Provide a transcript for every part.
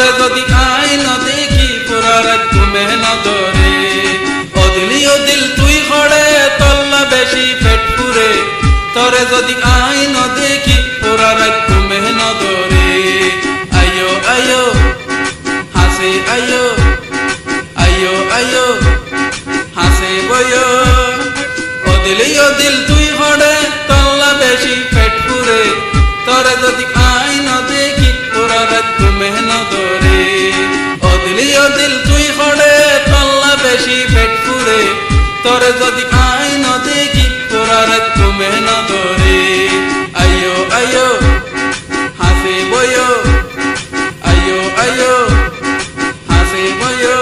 তরে যদি আই ন দেখি পুরা রাত ঘুমে ন ধরে ও দিল তুই খড়ে তল্লা বেশি পেট পুরে তরে যদি আই ন দেখি পুরা রাত ঘুমে ন ধরে আয়ো আয়ো হাসে আয়ো আয়ো আয়ো হাসে বয়ো ও দিল তুই খড়ে তল্লা বেশি পেট পুরে তরে যদি আই ন দেখি পুরা রাত ঘুমে ন ধরে ও দিল তুই খড়ে তল্লা বেশি পেট পুরে তরে যদি আই ন দেখি পুরা রাত ঘুমে ন ধরে আয়ো আয়ো হাসে বয়ো আয়ো আয়ো হাসে বয়ো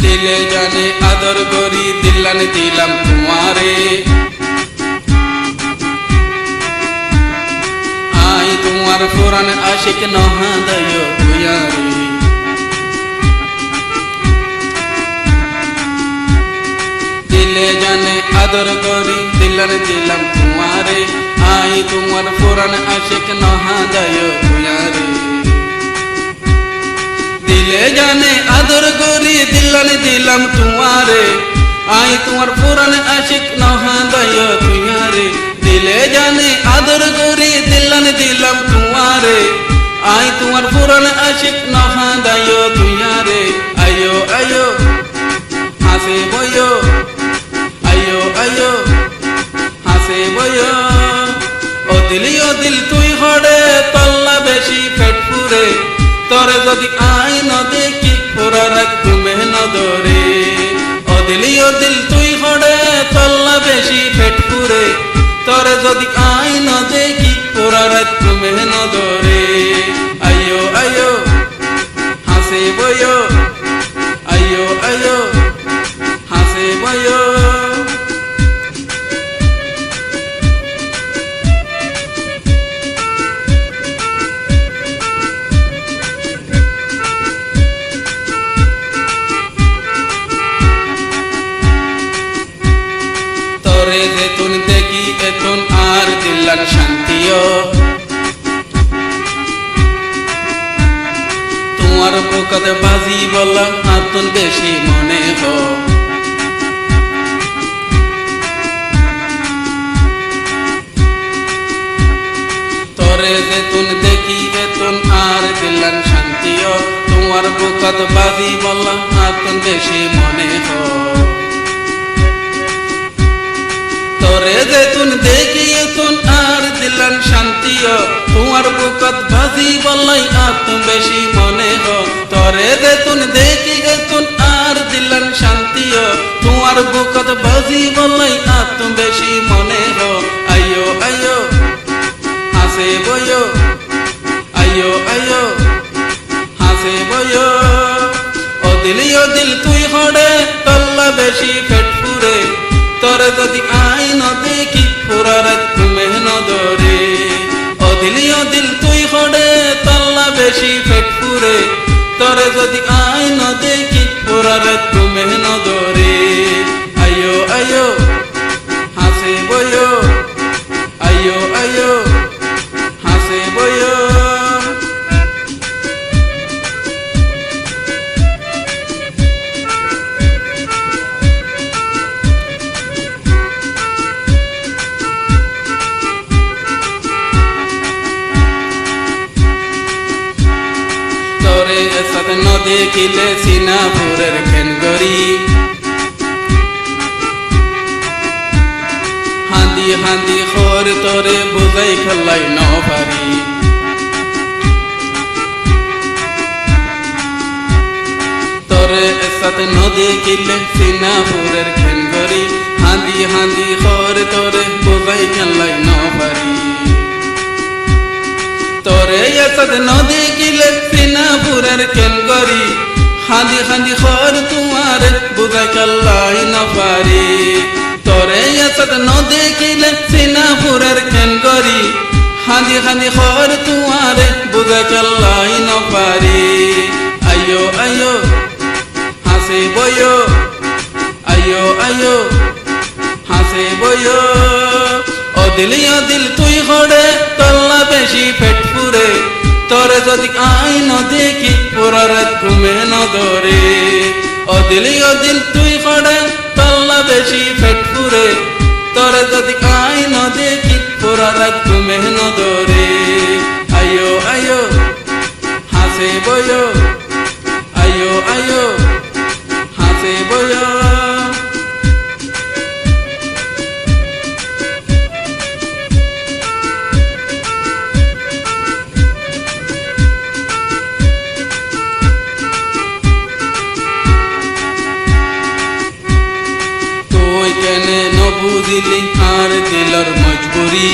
দিলে জানে আদর করি দিলান দিলাম তোমারে আই তোমার পুরান আশিক নহাদয় তুয়ারে দিলে জানে আদর করি দিলান দিলাম তোমারে আই তোমার পুরান আশিক নহাদয় তুয়ারে দিলে জানে আদর করি দিলান দিলাম তোমারে আই তোমার পুরান আশিক নহাদয় তুয়ারে দিলে জানে আদর করি দিলান দিলাম তোমারে আই তোমার পুরান আশিক নহাদয় তুয়ারে আয়ো আয়ো হাসে বয়ো আয়ো আয়ো হাসে বয়ো ও দিল তুই হড়ে তল্লা বেশি পেট পুরে তরে যদি আই ন দেখি পুরা রাত ঘুমে ন ধরে ও দিল তুই হড়ে তল্লা বেশি পেট পুরে তরে যদি আই ন দেখি পুরা রাত ঘুমে ন ধরে আয়ো আয়ো হাসে বয়ো আয়ো আয়ো হাসে বয়ো তরে যেতুন দেখি এতুন আর দিলান শান্তিও তোমার বুকতে বাজি বলা আতুন বেশি মনে হো তরে যেতুন দেখি এতুন আর দিলান শান্তিও তোমার বুকতে বাজি বলা আতুন বেশি মনে হো তরে যেতুন দেখি এতুন আর দিলান শান্তিও তোমার বুকত ভাজি বলাই আত্ম বেশি মনে হো তরে যেতুন দেখি এতুন আর দিলান শান্তিও তোমার বুকত ভাজি বলাই আত্ম বেশি মনে হো আয়ো আয়ো হাসে বয়ো আয়ো আয়ো হাসে বয়ো ও দিল তুই হড়ে তল্লা বেশি পেট পুরে তরে যদি আই ন দেখি পুরা রাত ঘুমে ন ধরে ও দিল তুই হড়ে তল্লা বেশি পেট পুরে তরে যদি আই ন দেখি পুরা রাত ঘুমে ন ধরে আয়ো আয়ো হাসে বয়ো আয়ো আয়ো হাসে বয়ো তরে এসদ ন দেখিলে সিনাপুরের খেনগরি হান্দি হান্দি খোর তরে বুঝাই খেলাই ন পারি তরে এসদ ন দেখিলে সিনাপুরের খেনগরি হান্দি হান্দি খোর তরে বুঝাই খেলাই ন পারি তরে এসদ ন দেখিলে সিনাপুরের খেনগরি হান্দি হান্দি খোর তোমার বুঝাই খেলাই ন পারি তরে এসদ ন দেখিলে সিনাপুরের খেনগরি হান্দি হান্দি খোর তোমার বুঝে চলাই নপারি আয়ো আয়ো হাসে বয়ো আয়ো আয়ো হাসে বয়ো অদিল তুই হড়ে তল্লা বেশি পেট ফুরে তোরে যদি আইন দেখি পুরা রাত ঘুমে ন ধরে অদিল তুই হড়ে তল্লা বেশি পেট ফুরে তোরে যদি আইন দেখি পুরা রাত ঘুমে ন ধরে আয়ো আয়ো হাসে বয়ো আয়ো আয়ো হাসে বয়ো কেনে ন বুঝিলি আর দিলর মজবুরি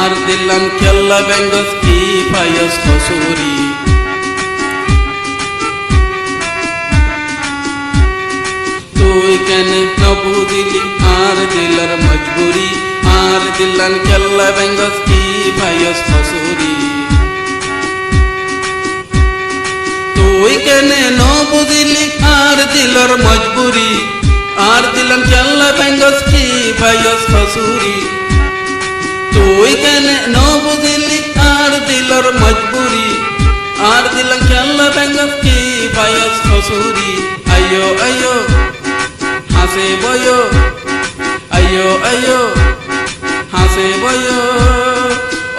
আর দিলাম কেল্লা বেঙ্গস কি পায়স খসুরি তুই কেনে ন বুঝিলি আর দিলর মজবুরি আর দিলাম কেল্লা বেঙ্গস কি পায়স খসুরি তুই কেনে ন বুঝিলি আর দিলর মজবুরি আর দিলাম কেল্লা বেঙ্গস কি ভাইয়স খসুরি তুই কেনে ন বুঝিলি আর দিলর মজবুরি আর দিলাম কেল্লা বেঙ্গস কি ভাইয়স খসুরি আয়ো আয়ো হাসে বয়ো আয়ো আয়ো হাসে বয়ো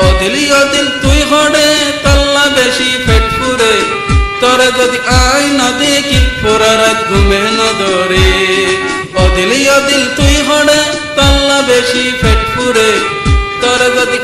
অদিল তুই হড়ে তল্লা বেশি পেট ফুরে তোরে যদি আইন দেখি পুরা রাত ঘুমে ন ধরে অদিল তুই হড়ে তল্লা বেশি পেট ফুরে তোরে যদি